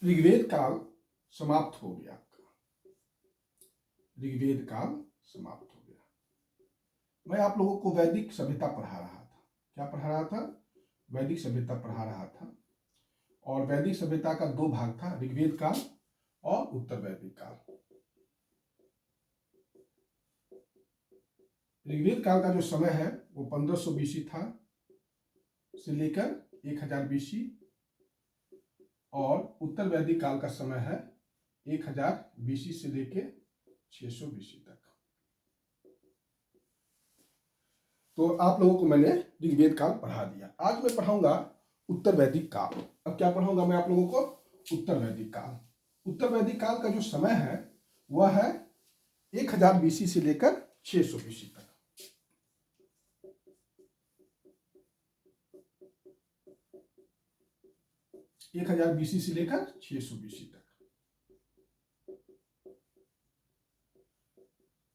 ऋग्वेद काल समाप्त हो गया आपका। ऋग्वेद काल समाप्त हो गया। मैं आप लोगों को वैदिक सभ्यता पढ़ा रहा था। क्या पढ़ा रहा था? वैदिक सभ्यता पढ़ा रहा था। और वैदिक सभ्यता का दो भाग था, ऋग्वेद काल और उत्तर वैदिक काल। ऋग्वेद काल का जो समय है वो 1500 बीसी था से लेकर 1000 बीसी, और उत्तर वैदिक काल का समय है 1000 बीसी से लेकर 600 बीसी तक। तो आप लोगों को मैंने ऋग्वेद काल पढ़ा दिया। आज मैं पढ़ाऊंगा उत्तर वैदिक काल। अब क्या पढ़ाऊंगा मैं आप लोगों को? उत्तर वैदिक काल। उत्तर वैदिक काल का जो समय है वह है 1000 बीसी से लेकर 600 बीसी तक। एक 1000 बीसी से लेकर 600 बीसी तक।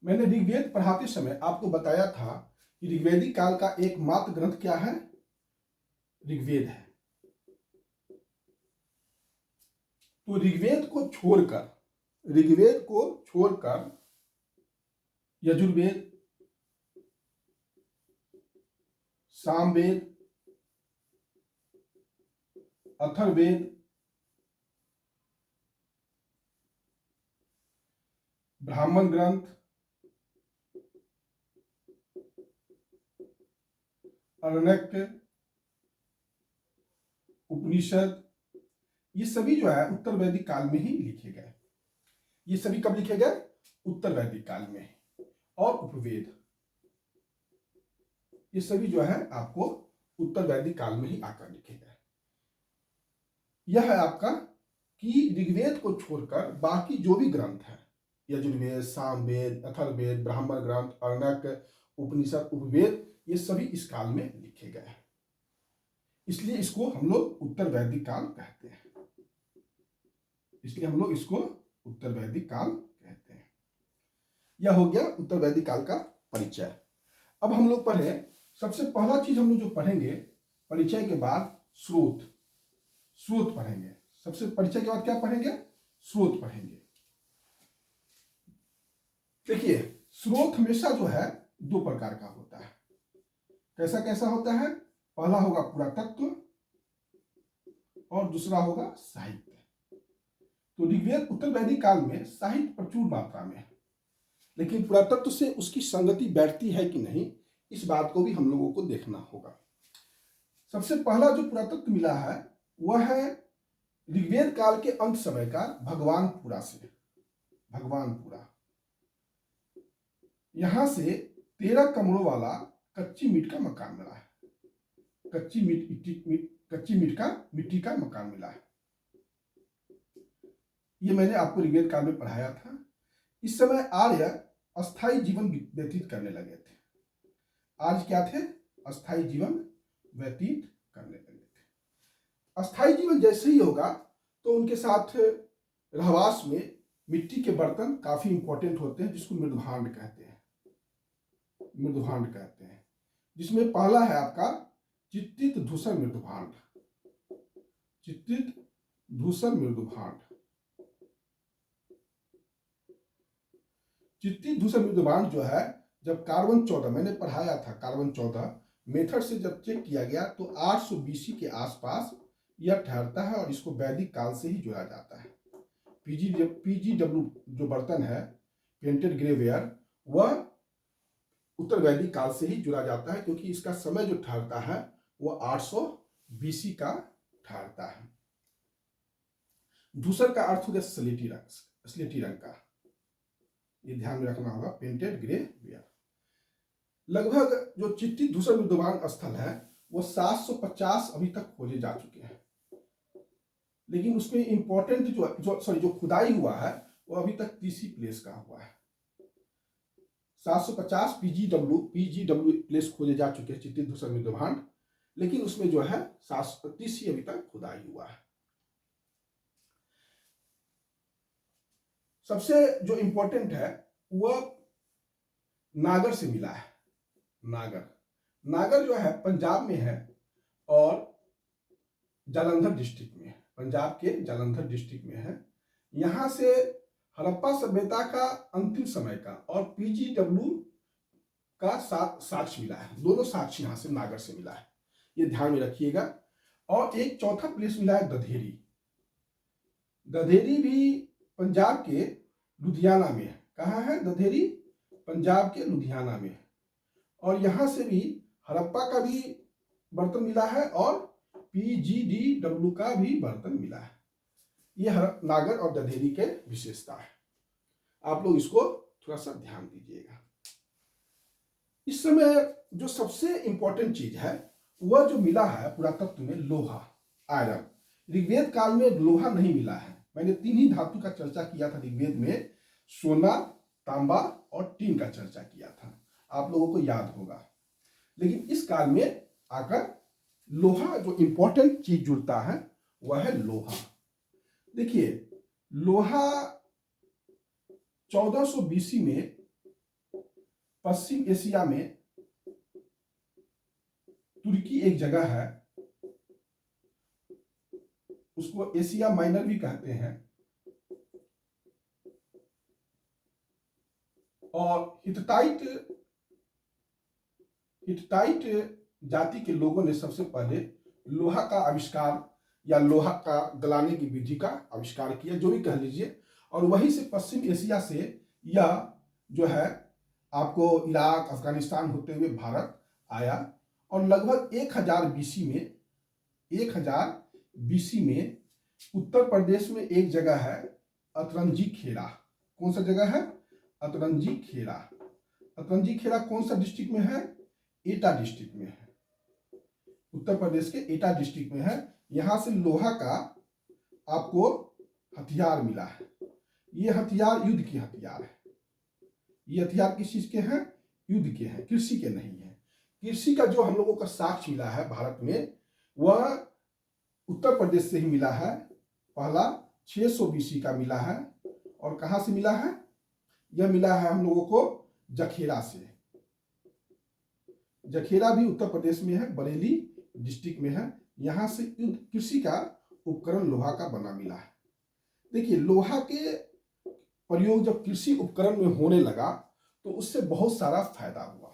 मैंने ऋग्वेद पढ़ाते समय आपको बताया था कि ऋग्वेदिक काल का एकमात्र ग्रंथ क्या है? ऋग्वेद है। तो ऋग्वेद को छोड़कर यजुर्वेद, सामवेद, अथर्ववेद, ब्राह्मण ग्रंथ, अरण्यक, उपनिषद, ये सभी जो है उत्तर वैदिक काल में ही लिखे गए। ये सभी कब लिखे गए? उत्तर वैदिक काल में। और उपवेद, ये सभी जो है आपको उत्तर वैदिक काल में ही आकर लिखे गए। यह है आपका कि ऋग्वेद को छोड़कर बाकी जो भी ग्रंथ है, यजुर्वेद, सामवेद, अथर्ववेद, ब्राह्मण ग्रंथ, अरण्यक, उपनिषद, उपवेद, ये सभी इस काल में लिखे गए हैं। इसलिए इसको हम लोग उत्तर वैदिक काल कहते हैं। उत्तर वैदिक काल कहते हैं। यह हो गया उत्तर वैदिक काल का परिचय। अब हम लोग पढ़े, सबसे पहला चीज हम लोग जो पढ़ेंगे, परिचय के बाद स्रोत पढ़ेंगे। सबसे परिचय के बाद क्या पढ़ेंगे? स्रोत पढ़ेंगे। देखिए, स्रोत हमेशा जो है दो प्रकार का होता है। कैसा कैसा होता है? पहला होगा पुरातत्व और दूसरा होगा साहित्य। तो ऋग्वेद उत्तर वैदिक काल में साहित्य प्रचुर मात्रा में है, लेकिन पुरातत्व से उसकी संगति बैठती है कि नहीं, इस बात को भी हम लोगों को देखना होगा। सबसे पहला जो पुरातत्व मिला है वह है ऋग्वेद काल के अंत समय का भगवानपुरा से। भगवानपुरा, यहां से 13 कमरों वाला कच्ची मीट का मकान मिला है। कच्ची मिट्टी का मकान मिला है। ये मैंने आपको ऋग्वेद काल में पढ़ाया था। इस समय आर्य अस्थायी जीवन व्यतीत करने लगे थे। आज क्या थे? अस्थायी जीवन व्यतीत करने लगे थे। अस्थायी जीवन जैसे ही होगा तो उनके साथ रहवास में मिट्टी के बर्तन काफी इंपॉर्टेंट होते हैं, जिसको मृदभांड कहते हैं। जिसमें पहला है आपका चित्रित धूसर मृदभांड। चित्रित धूसर मृदभांड जो है, जब कार्बन 14, मैंने पढ़ाया था, कार्बन 14 मेथड से जब चेक किया गया तो 800 बीसी के आसपास यह ठहरता है, और इसको वैदिक काल से ही जोड़ा जाता है। पीजीडब्ल्यू जो बर्तन है, पेंटेड ग्रेवेयर, वह उत्तर वैदिक काल से ही जुड़ा जाता है, क्योंकि इसका समय जो ठहरता है वह 800 बीसी का ठहरता है। धूसर का अर्थ हो गया स्लेटी रंग का, ये ध्यान में रखना होगा, पेंटेड ग्रे वेयर। लगभग जो चित्रित धूसर मृदभांड स्थल है वो 750 अभी तक खोजे जा चुके हैं, लेकिन उसमें इंपॉर्टेंट जो खुदाई हुआ है वो अभी तक 30 प्लेस का हुआ है। 750 पीजीडब्ल्यू प्लेस खोजे जा चुके हैं चित्रित धूसर मृदभांड, लेकिन उसमें जो है 730 ही अभी तक खुदाई हुआ है। सबसे जो इंपॉर्टेंट है वह नागर से मिला है। नागर जो है पंजाब में है और जालंधर डिस्ट्रिक्ट में है। पंजाब के जालंधर डिस्ट्रिक्ट में है। यहाँ से हड़प्पा सभ्यता का अंतिम समय का और पीजीडब्ल्यू का साक्ष्य मिला है। दोनों साक्ष्य यहाँ से नागर से मिला है, ये ध्यान में रखिएगा। और एक चौथा प्लेस मिला है दधेरी। दधेरी भी पंजाब के लुधियाना में है। कहाँ है दधेरी? पंजाब के लुधियाना में है। और यहाँ से भी हड़प्पा का भी बर्तन मिला है और पीजीडब्ल्यू का भी बर्तन मिला है। यह नागर और दधेरी के विशेषता है, आप लोग इसको थोड़ा सा ध्यान दीजिएगा। इस समय जो सबसे इंपॉर्टेंट चीज है वह जो मिला है पुरातत्व में, लोहा, आयरन। ऋग्वेद काल में लोहा नहीं मिला है। मैंने 3 ही धातु का चर्चा किया था ऋग्वेद में, सोना, तांबा और टीन का चर्चा किया था, आप लोगों को याद होगा। लेकिन इस काल में आकर लोहा, जो इंपॉर्टेंट चीज जुड़ता है वह है लोहा। देखिए, लोहा 1400 बीसी में पश्चिम एशिया में तुर्की एक जगह है, उसको एशिया माइनर भी कहते हैं, और हिटटाइट जाति के लोगों ने सबसे पहले लोहा का आविष्कार या लोहा का गलाने की विधि का आविष्कार किया, जो भी कह लीजिए। और वहीं से पश्चिम एशिया से यह जो है आपको इराक, अफगानिस्तान होते हुए भारत आया। और लगभग 1000 बीसी में उत्तर प्रदेश में एक जगह है अतरंजी खेड़ा। कौन सा जगह है? अतरंजी खेड़ा। अतरंजी खेड़ा कौन सा डिस्ट्रिक्ट में है? एटा डिस्ट्रिक्ट में है, उत्तर प्रदेश के एटा डिस्ट्रिक्ट में है। यहां से लोहा का आपको हथियार मिला है। ये हथियार युद्ध के हथियार है। ये हथियार किस चीज के हैं? युद्ध के हैं, कृषि के नहीं है। कृषि का जो हम लोगों का साक्ष्य मिला है भारत में, वह उत्तर प्रदेश से ही मिला है। पहला 600 बीसी का मिला है। और कहां से मिला है? यह मिला है हम लोगों को जखेरा से। जखेरा भी उत्तर प्रदेश में है, बरेली डिस्ट्रिक्ट में है। यहां से कृषि का उपकरण लोहा का बना मिला है। देखिए, लोहा के प्रयोग जब कृषि उपकरण में होने लगा तो उससे बहुत सारा फायदा हुआ।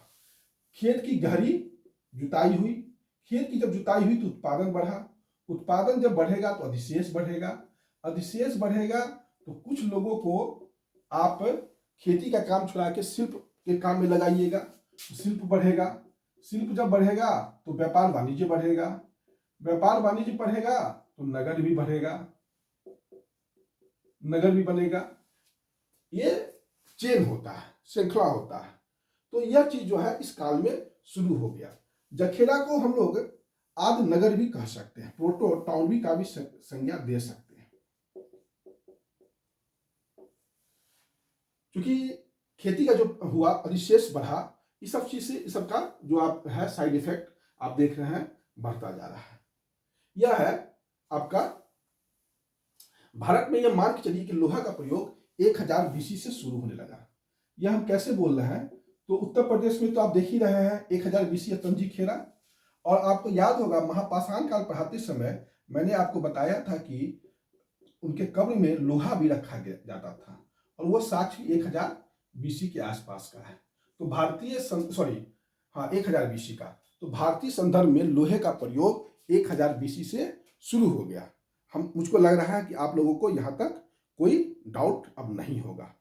खेत की गहरी जुताई हुई। खेत की जब जुताई हुई तो उत्पादन बढ़ा। उत्पादन जब बढ़ेगा तो अधिशेष बढ़ेगा। अधिशेष बढ़ेगा तो कुछ लोगों को आप खेती का काम छुड़ा के शिल्प के काम में लगाइएगा, शिल्प बढ़ेगा। शिल्प जब बढ़ेगा तो व्यापार वाणिज्य बढ़ेगा। व्यापार वाणिज्य बढ़ेगा तो नगर भी बढ़ेगा, नगर भी बनेगा। ये चेन होता है, श्रृंखला होता है। तो यह चीज जो है इस काल में शुरू हो गया। जखेरा को हम लोग आदि नगर भी कह सकते हैं, प्रोटो टाउन भी का भी संज्ञा दे सकते हैं। क्योंकि खेती का जो हुआ, अधिशेष बढ़ा, इस सब चीज से, इस सब का जो आप है साइड इफेक्ट आप देख रहे हैं बढ़ता जा रहा है। यह है आपका भारत में। यह मान के चलिए कि लोहा का प्रयोग 1000 बीसी से शुरू होने लगा। यह हम कैसे बोल रहे हैं? तो उत्तर प्रदेश में तो आप देख ही रहे हैं 1000 बीसी अतरंजी खेड़ा। और आपको याद होगा महापाषाण काल पढ़ाते समय मैंने आपको बताया था कि उनके कब्र में लोहा भी रखा जाता था, और वह साक्ष्य 1000 बीसी के आसपास का है। तो भारतीय 1000 बीसी का, तो भारतीय संदर्भ में लोहे का प्रयोग 1000 बीसी से शुरू हो गया। मुझको लग रहा है कि आप लोगों को यहां तक कोई डाउट अब नहीं होगा।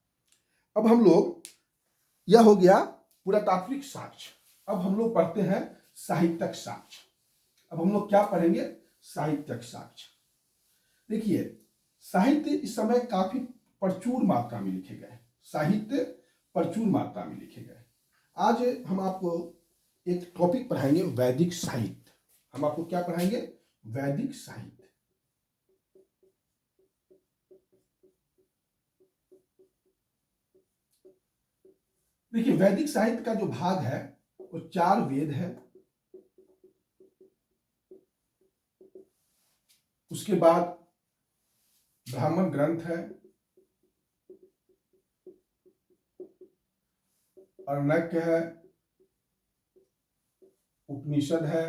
अब हम लोग, यह हो गया पुरातात्विक साक्ष्य। अब हम लोग पढ़ते हैं साहित्यिक साक्ष्य। अब हम लोग क्या पढ़ेंगे? साहित्यिक साक्ष्य। देखिए, साहित्य इस समय काफी प्रचुर मात्रा में लिखे गए। साहित्य प्रचुर मात्रा में लिखे गए। आज हम आपको एक टॉपिक पढ़ाएंगे, वैदिक साहित्य। हम आपको क्या पढ़ाएंगे? वैदिक साहित्य। देखिए, वैदिक साहित्य का जो भाग है वो 4 वेद है, उसके बाद ब्राह्मण ग्रंथ है, अर्णक्य है, उपनिषद है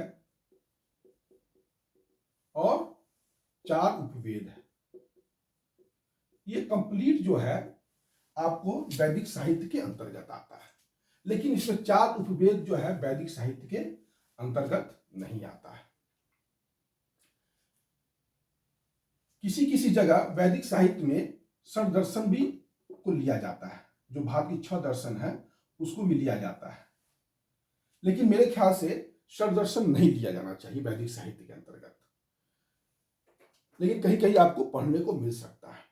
और 4 उपवेद है। ये कंप्लीट जो है आपको वैदिक साहित्य के अंतर्गत आता है, लेकिन इसमें 4 उपवेद जो है वैदिक साहित्य के अंतर्गत नहीं आता है। किसी किसी जगह वैदिक साहित्य में षड दर्शन भी को लिया जाता है, जो भारत की 6 दर्शन है उसको भी लिया जाता है, लेकिन मेरे ख्याल से षड दर्शन नहीं लिया जाना चाहिए वैदिक साहित्य के अंतर्गत, लेकिन कहीं कहीं आपको पढ़ने को मिल सकता है।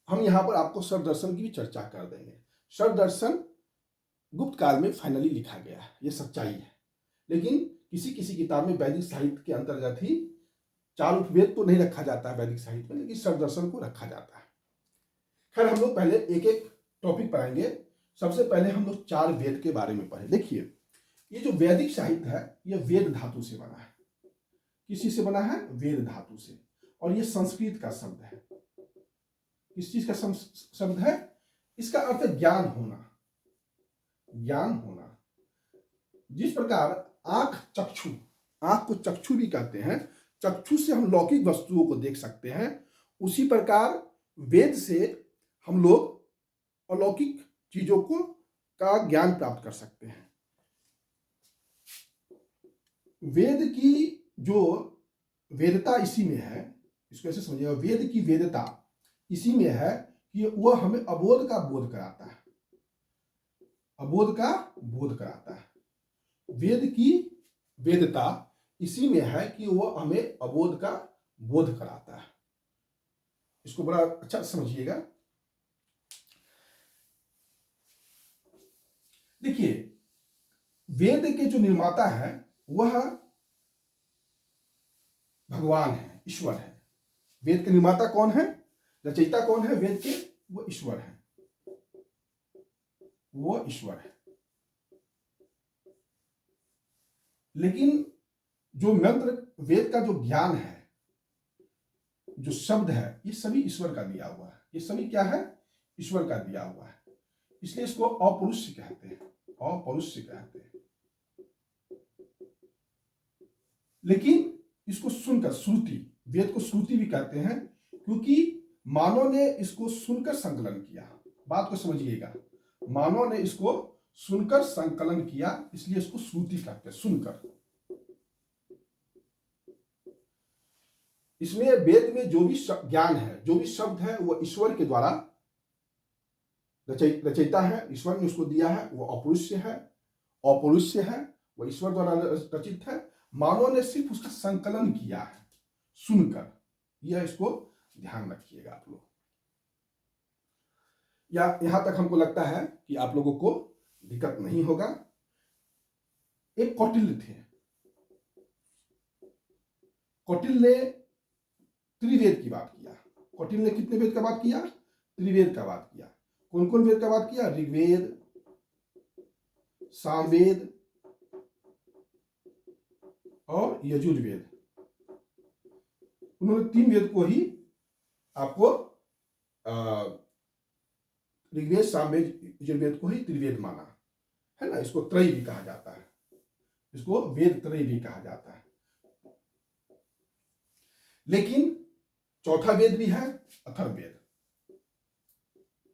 हम यहां पर आपको षड दर्शन की भी चर्चा कर देंगे। षड दर्शन गुप्त काल में फाइनली लिखा गया है, ये सच्चाई है, लेकिन किसी किसी किताब में वैदिक साहित्य के अंतर्गत ही 4 उपवेद तो नहीं रखा जाता है वैदिक साहित्य में, लेकिन षड दर्शन को रखा जाता है। खैर, हम लोग पहले एक एक टॉपिक पढ़ेंगे। सबसे पहले हम लोग 4 वेद के बारे में पढ़े। देखिए, ये जो वैदिक साहित्य है ये वेद धातु से बना है। किसी से बना है? वेद धातु से। और ये संस्कृत का शब्द है। किस चीज का शब्द है? इसका अर्थ है ज्ञान होना, ज्ञान होना। जिस प्रकार आंख चक्षु, आंख को चक्षु भी कहते हैं, चक्षु से हम लौकिक वस्तुओं को देख सकते हैं, उसी प्रकार वेद से हम लोग अलौकिक चीजों को का ज्ञान प्राप्त कर सकते हैं। वेद की जो वेदता इसी में है, इसको ऐसे समझिएगा, वेद की वेदता इसी में है कि वह हमें अबोध का बोध कराता है, अबोध का बोध कराता है। वेद की वेदता इसी में है कि वह हमें अबोध का बोध कराता है। इसको बड़ा अच्छा समझिएगा। देखिए, वेद के जो निर्माता है वह भगवान है, ईश्वर है। वेद के निर्माता कौन है? रचयिता कौन है वेद के? वो ईश्वर है, वो ईश्वर है। लेकिन जो मंत्र, वेद का जो ज्ञान है, जो शब्द है, ये सभी ईश्वर का दिया हुआ है। ये सभी क्या है? ईश्वर का दिया हुआ है। इसलिए इसको अपरुष्य कहते हैं, अपरुष्य कहते हैं। लेकिन इसको सुनकर, श्रुति, वेद को श्रुति भी कहते हैं, क्योंकि मानव ने इसको सुनकर संकलन किया। बात को समझिएगा, मानव ने इसको सुनकर संकलन किया, इसलिए इसको श्रुति कहते हैं, सुनकर। इसमें वेद में जो भी ज्ञान है, जो भी शब्द है, वो ईश्वर के द्वारा रचयिता है, ईश्वर ने उसको दिया है, वो अपरुष्य है, अपरुष्य है, वो ईश्वर द्वारा रचित है। मानव ने सिर्फ उसका संकलन किया है सुनकर। यह इसको ध्यान रखिएगा आप लोग। या यहां तक हमको लगता है कि आप लोगों को दिक्कत नहीं होगा। एक कौटिल्य थे, कौटिल्य ने त्रिवेद की बात किया। कौटिल्य ने कितने वेद का बात किया? त्रिवेद का बात किया। कौन कौन वेद का बात किया? ऋग्वेद, सामवेद और यजुर्वेद। उन्होंने 3 वेद को ही आपको ऋग्वेद, सामवेद, यजुर्वेद को ही त्रिवेद माना है ना। इसको त्रय भी कहा जाता है, इसको वेद त्रय भी कहा जाता है। लेकिन चौथा वेद भी है अथर्ववेद।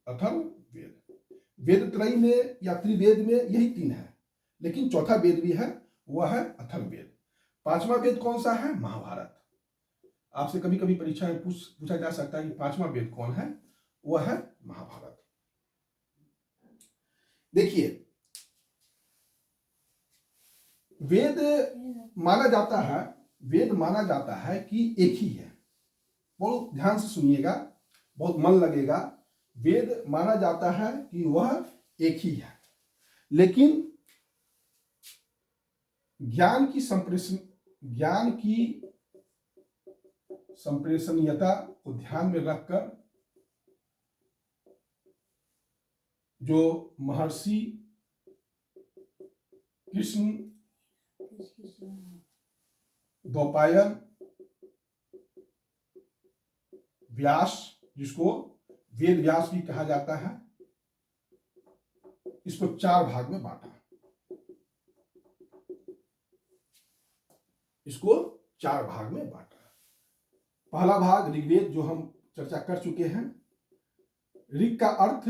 अथर्ववेद, वेद त्रय में या त्रिवेद में यही 3 है, लेकिन चौथा वेद भी है, वह है अथर्ववेद। 5वां वेद कौन सा है? महाभारत। आपसे कभी कभी परीक्षा में पूछा जा सकता है कि 5वां वेद कौन है? वह है महाभारत। देखिए, वेद माना जाता है, वेद माना जाता है कि एक ही है। बहुत ध्यान से सुनिएगा, बहुत मन लगेगा। वेद माना जाता है कि वह एक ही है, लेकिन ज्ञान की संप्रेषणीयता को ध्यान में रखकर जो महर्षि कृष्ण, द्वैपायन, व्यास, जिसको वेद व्यास भी कहा जाता है, इसको 4 भाग में बांटा। इसको 4 भाग में बांटा। पहला भाग ऋग्वेद जो हम चर्चा कर चुके हैं। ऋग का अर्थ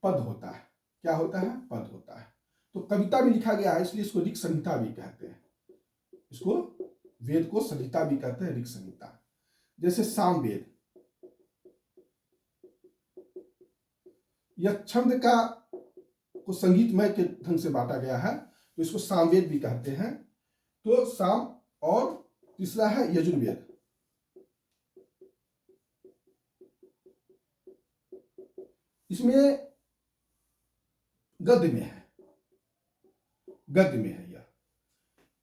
पद होता है। क्या होता है? पद होता है। तो कविता में लिखा गया है, इसलिए इसको ऋग संहिता भी कहते हैं। इसको वेद को संहिता भी कहते हैं, ऋग संहिता। जैसे सामवेद, यह छंद का को संगीतमय के ढंग से बांटा गया है, तो इसको सामवेद भी कहते हैं। तो साम, और तीसरा है यजुर्वेद। इसमें गद्य में है, गद्य में है यह।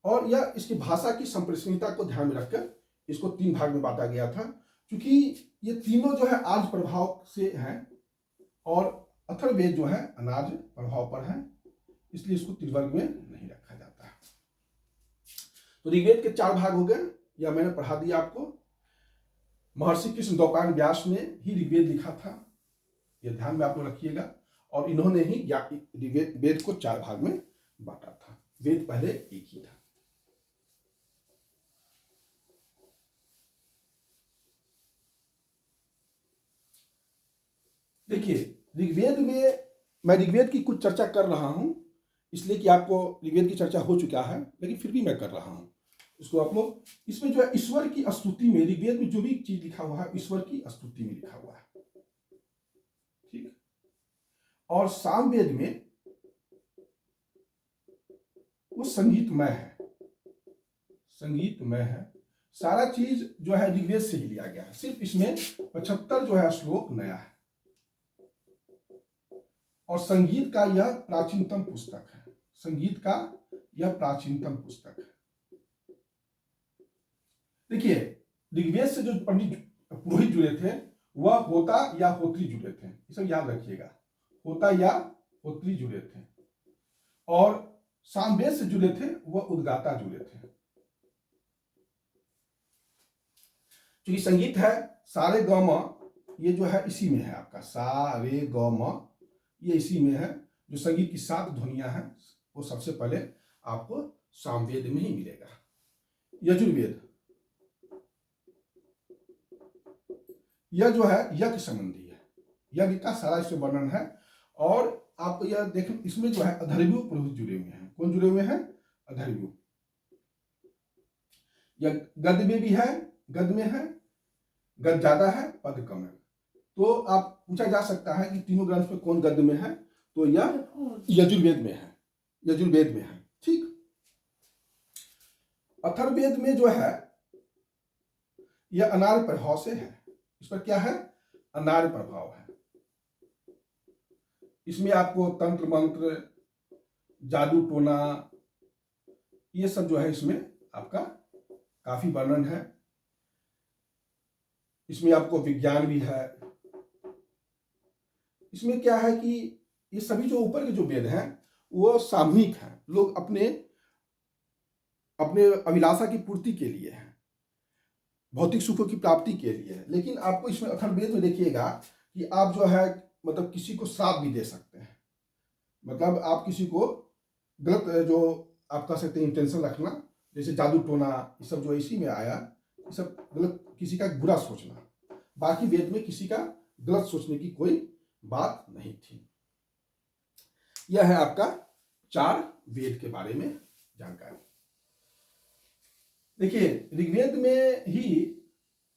और यह इसकी भाषा की संप्रेषणीयता को ध्यान में रखकर इसको 3 भाग में बांटा गया था। क्योंकि ये तीनों जो है आर्य प्रभाव से हैं और अथर्ववेद जो है अनार्य प्रभाव पर है, इसलिए इसको त्रिवर्ग में नहीं रखा जाता है। तो ऋग्वेद के 4 भाग हो गए, यह मैंने पढ़ा दिया आपको। महर्षि कृष्ण द्वैपायन व्यास ने ही ऋग्वेद लिखा था, यह ध्यान में आप लोग रखिएगा। और इन्होंने ही वेद को 4 भाग में बांटा था। वेद पहले एक ही था। देखिए, ऋग्वेद में मैं ऋग्वेद की कुछ चर्चा कर रहा हूं, इसलिए कि आपको ऋग्वेद की चर्चा हो चुका है, लेकिन फिर भी मैं कर रहा हूं इसको। आप लोग इसमें जो है ईश्वर की स्तुति में, ऋग्वेद में जो भी चीज लिखा हुआ है ईश्वर की स्तुति में लिखा हुआ है, ठीक। और सामवेद में वो संगीतमय है, संगीतमय है। सारा चीज जो है ऋग्वेद से ही लिया गया है, सिर्फ इसमें 75 जो है श्लोक नया है। और संगीत का यह प्राचीनतम पुस्तक है, संगीत का यह प्राचीनतम पुस्तक है। देखिए, ऋग्वेद से जो पंडित पुरोहित जुड़े थे वह होता या होत्री जुड़े थे, ये सब याद रखिएगा, होता या होत्री जुड़े थे। और सामवेद से जुड़े थे वह उद्गाता जुड़े थे। क्योंकि संगीत है सारे ग म, ये जो है इसी में है आपका, सा रे ग म, ये इसी में है। जो संगीत की 7 ध्वनियां हैं वो सबसे पहले आपको सामवेद में ही मिलेगा। यजुर्वेद, यह जो है यज्ञ संबंधी है, यज्ञ का सारा इसमें वर्णन है। और आपको यह देख, इसमें जो है अधर्व्यू पुरोहित जुड़े हुए हैं। कौन जुड़े हुए हैं? अधर्व्यू। यह गद्य में भी है, गद्य में है, गद्य ज्यादा है, पद कम है। तो आप पूछा जा सकता है कि तीनों ग्रंथ में कौन गद्य में है, तो यह यजुर्वेद में है, यजुर्वेद में है, ठीक। अथर्ववेद में जो है यह अनार्य प्रभाव से है। इस पर क्या है? अनार्य प्रभाव है। इसमें आपको तंत्र मंत्र, जादू टोना, ये सब जो है इसमें आपका काफी वर्णन है। इसमें आपको विज्ञान भी है। इसमें क्या है कि ये सभी जो ऊपर के जो वेद हैं वो सामूहिक हैं, लोग अपने अपने अभिलाषा की पूर्ति के लिए है, भौतिक सुखों की प्राप्ति के लिए है। लेकिन आपको इसमें अथर्ववेद में देखिएगा कि आप जो है मतलब किसी को श्राप भी दे सकते हैं। मतलब आप किसी को गलत, जो आप कह सकते हैं इंटेंशन रखना, जैसे जादू टोना, ये सब जो इसी में आया, ये सब गलत, किसी का बुरा सोचना। बाकी वेद में किसी का गलत सोचने की कोई बात नहीं थी। यह है आपका 4 वेद के बारे में जानकारी। देखिए, ऋग्वेद में ही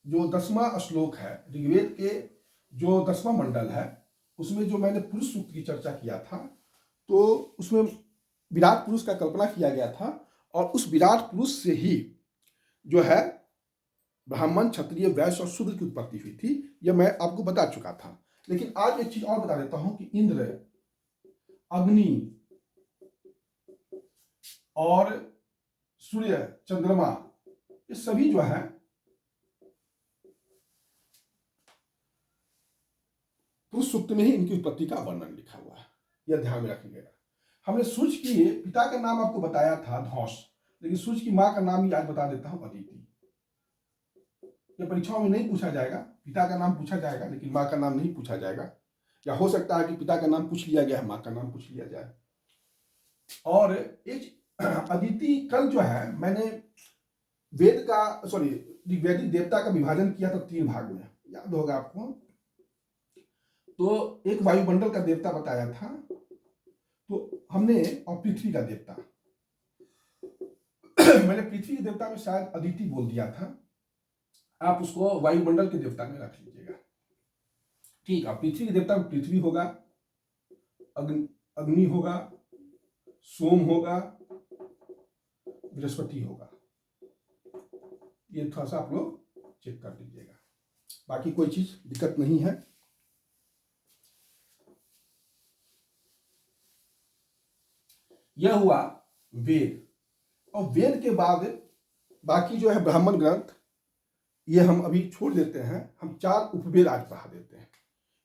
जो 10वां श्लोक है, ऋग्वेद के जो 10वां मंडल है, उसमें जो मैंने पुरुष सूक्त की चर्चा किया था, तो उसमें विराट पुरुष का कल्पना किया गया था। और उस विराट पुरुष से ही जो है ब्राह्मण, क्षत्रिय, वैश्य और शूद्र की उत्पत्ति हुई थी। यह मैं आपको बता चुका था। लेकिन आज एक चीज और बता देता हूं कि इंद्र, अग्नि और सूर्य, चंद्रमा, ये सभी जो है पुरुष सूक्त में ही इनकी उत्पत्ति का वर्णन लिखा हुआ है, यह ध्यान में रखिएगा। हमने सूर्य की पिता का नाम आपको बताया था धौस, लेकिन सूर्य की मां का नाम ही आज बता देता हूं, अदिति। यह परीक्षाओं में नहीं पूछा जाएगा, पिता का नाम पूछा जाएगा लेकिन मां का नाम नहीं पूछा जाएगा। या हो सकता है कि पिता का नाम पूछ लिया गया है, मां का नाम पूछ लिया जाए। और एक अदिति, कल जो है मैंने वेद का सॉरी ऋग्वैदिक देवता का विभाजन किया था 3 भाग में, याद होगा आपको। तो एक वायुमंडल का देवता बताया था, तो हमने, और पृथ्वी का देवता मैंने पृथ्वी के देवता में शायद अदिति बोल दिया था, आप उसको वायुमंडल के देवता में रख लीजिएगा। ठीक है, पृथ्वी के देवता में पृथ्वी होगा, अग्नि होगा, सोम होगा, बृहस्पति होगा। ये थोड़ा सा आप लोग चेक कर लीजिएगा, बाकी कोई चीज दिक्कत नहीं है। यह हुआ वेद, और वेद के बाद बाकी जो है ब्राह्मण ग्रंथ, ये हम अभी छोड़ देते हैं। हम 4 उपवेद आज पढ़ा देते हैं,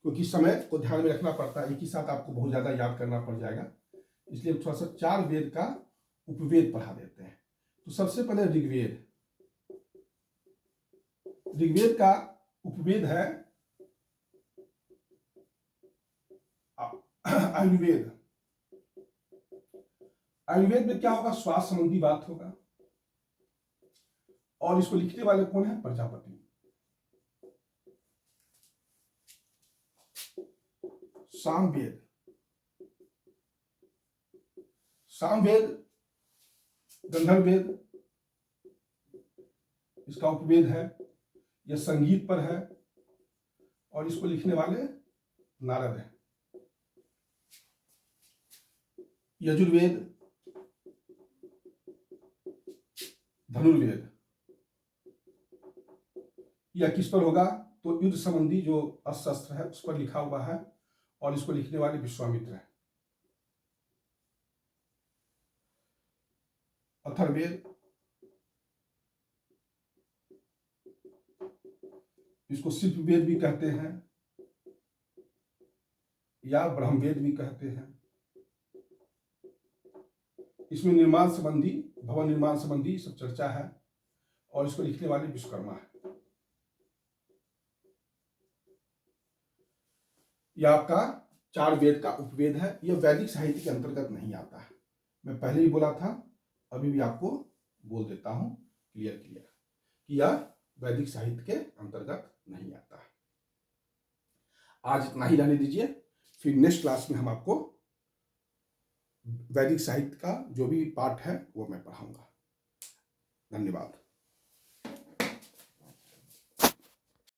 क्योंकि समय को ध्यान में रखना पड़ता है, एक ही साथ आपको बहुत ज्यादा याद करना पड़ जाएगा, इसलिए थोड़ा सा 4 वेद का उपवेद पढ़ा देते हैं। तो सबसे पहले ऋग्वेद। ऋग्वेद का उपवेद है आयुर्वेद। आयुर्वेद में क्या होगा, स्वास्थ्य संबंधी बात होगा, और इसको लिखने वाले कौन है, प्रजापति। सामवेद, सामवेद गंधर्व वेद, इसका उपवेद है, यह संगीत पर है, और इसको लिखने वाले नारद हैं। यजुर्वेद, धनुर्वेद, यह किस पर होगा, तो युद्ध संबंधी जो अस्त्र शस्त्र है उस पर लिखा हुआ है, और इसको लिखने वाले विश्वामित्र हैं। अथर्ववेद, इसको शिल्प वेद भी कहते हैं, या ब्रह्मवेद भी कहते हैं। इसमें निर्माण संबंधी, भवन निर्माण संबंधी सब चर्चा है, और इसको लिखने वाले विश्वकर्मा है। यह आपका 4 वेद का उपवेद है। यह वैदिक साहित्य के अंतर्गत नहीं आता है, मैं पहले ही बोला था, अभी भी आपको बोल देता हूं क्लियर कि यह वैदिक साहित्य के अंतर्गत नहीं आता है। आज इतना ही रहने दीजिए, फिर नेक्स्ट क्लास में हम आपको वैदिक साहित्य का जो भी पाठ है वो मैं पढ़ाऊंगा। धन्यवाद।